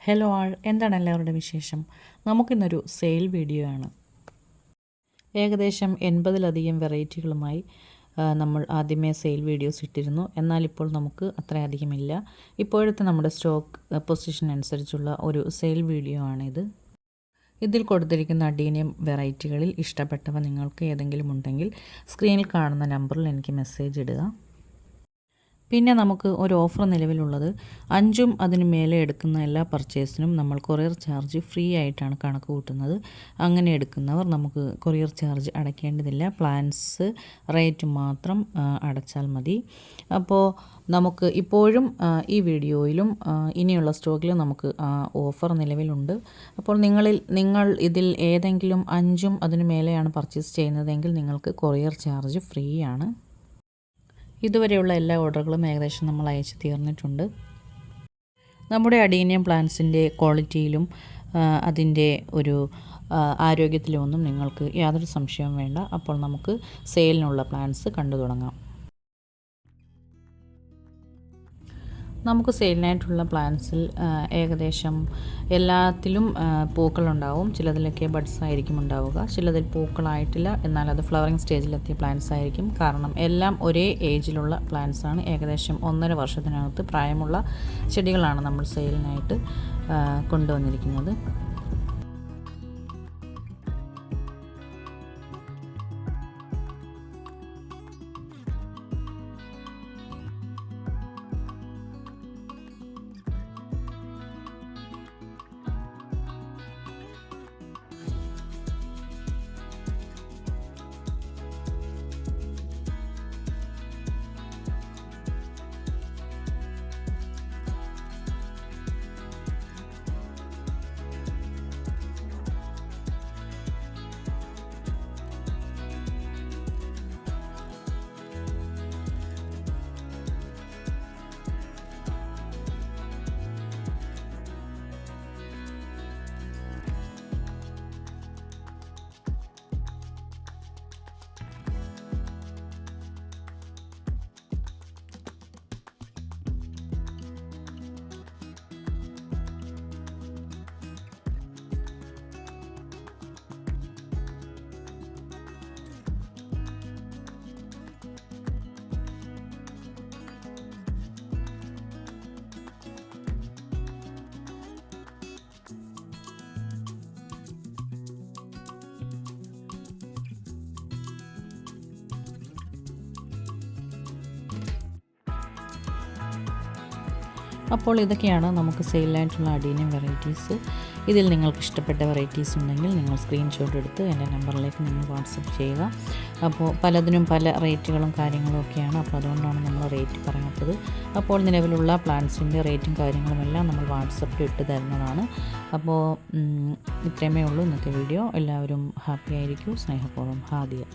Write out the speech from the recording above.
Hello ആൾ, എന്താണ് എല്ലാവരുടെ വിശേഷം? നമുക്കിന്നൊരു സെയിൽ വീഡിയോ ആണ്. ഏകദേശം 80-ലധികം വെറൈറ്റികളുമായി നമ്മൾ ആദ്യമേ സെയിൽ വീഡിയോസ് ഇട്ടിരുന്നു. എന്നാൽ ഇപ്പോൾ നമുക്ക് അത്രയധികമില്ല. ഇപ്പോഴത്തെ നമ്മുടെ സ്റ്റോക്ക് പൊസിഷൻ അനുസരിച്ചുള്ള ഒരു സെയിൽ വീഡിയോ ആണിത്. ഇതിൽ കൊടുത്തിരിക്കുന്ന അഡീനിയം വെറൈറ്റികളിൽ ഇഷ്ടപ്പെട്ടവ നിങ്ങൾക്ക് ഏതെങ്കിലും ഉണ്ടെങ്കിൽ സ്ക്രീനിൽ കാണുന്ന നമ്പറിൽ എനിക്ക് മെസ്സേജ് ഇടുക. പിന്നെ നമുക്ക് ഒരു ഓഫർ നിലവിലുള്ളത് 5ഉം അതിന് മേലെ എടുക്കുന്ന എല്ലാ പർച്ചേസിനും നമ്മൾ കൊറിയർ ചാർജ് ഫ്രീ ആയിട്ടാണ് കണക്ക് കൂട്ടുന്നത്. അങ്ങനെ എടുക്കുന്നവർ നമുക്ക് കൊറിയർ ചാർജ് അടയ്ക്കേണ്ടതില്ല. പ്ലാൻസ് റേറ്റ് മാത്രം അടച്ചാൽ മതി. അപ്പോൾ നമുക്ക് ഇപ്പോഴും ഈ വീഡിയോയിലും ഇനിയുള്ള സ്റ്റോക്കിലും നമുക്ക് ഓഫർ നിലവിലുണ്ട്. അപ്പോൾ നിങ്ങൾ ഇതിൽ ഏതെങ്കിലും 5ഉം അതിന് മേലെയാണ് പർച്ചേസ് ചെയ്യുന്നതെങ്കിൽ നിങ്ങൾക്ക് കൊറിയർ ചാർജ് ഫ്രീ ആണ്. ഇതുവരെയുള്ള എല്ലാ ഓർഡറുകളും ഏകദേശം നമ്മൾ അയച്ചു തീർന്നിട്ടുണ്ട്. നമ്മുടെ അഡീനിയം പ്ലാന്റ്സിൻ്റെ ക്വാളിറ്റിയിലും അതിൻ്റെ ഒരു ആരോഗ്യത്തിലുമൊന്നും നിങ്ങൾക്ക് യാതൊരു സംശയവും വേണ്ട. അപ്പോൾ നമുക്ക് സെയിലിനുള്ള പ്ലാന്റ്സ് കണ്ടു തുടങ്ങാം. നമുക്ക് സെയിലിനായിട്ടുള്ള പ്ലാന്റ്സിൽ ഏകദേശം എല്ലാത്തിലും പൂക്കളുണ്ടാവും. ചിലതിലൊക്കെ ബഡ്സ് ആയിരിക്കും ഉണ്ടാവുക, ചിലതിൽ പൂക്കളായിട്ടില്ല, എന്നാൽ അത് ഫ്ലവറിങ് സ്റ്റേജിലെത്തിയ പ്ലാന്റ്സ് ആയിരിക്കും. കാരണം എല്ലാം ഒരേ ഏജിലുള്ള പ്ലാന്റ്സ് ആണ്. ഏകദേശം 1.5 വർഷത്തിനകത്ത് പ്രായമുള്ള ചെടികളാണ് നമ്മൾ സെയിലിനായിട്ട് കൊണ്ടുവന്നിരിക്കുന്നത്. അപ്പോൾ ഇതൊക്കെയാണ് നമുക്ക് സെയിലായിട്ടുള്ള അഡീനിയം വെറൈറ്റീസ്. ഇതിൽ നിങ്ങൾക്ക് ഇഷ്ടപ്പെട്ട വെറൈറ്റീസ് ഉണ്ടെങ്കിൽ നിങ്ങൾ സ്ക്രീൻഷോട്ട് എടുത്ത് എൻ്റെ നമ്പറിലേക്ക് നിങ്ങൾ വാട്സപ്പ് ചെയ്യുക. അപ്പോൾ പലതിനും പല റേറ്റുകളും കാര്യങ്ങളും ഒക്കെയാണ്. അപ്പോൾ അതുകൊണ്ടാണ് നമ്മൾ റേറ്റ് പറയാത്തത്. അപ്പോൾ നിലവിലുള്ള പ്ലാൻസിൻ്റെ റേറ്റും കാര്യങ്ങളും എല്ലാം നമ്മൾ വാട്സപ്പിൽ ഇട്ട് തരുന്നതാണ്. അപ്പോൾ ഇത്രയുമേ ഉള്ളൂ ഇന്നത്തെ വീഡിയോ. എല്ലാവരും ഹാപ്പി ആയിരിക്കൂ. സ്നേഹപൂർവ്വം, ഹാദിയ.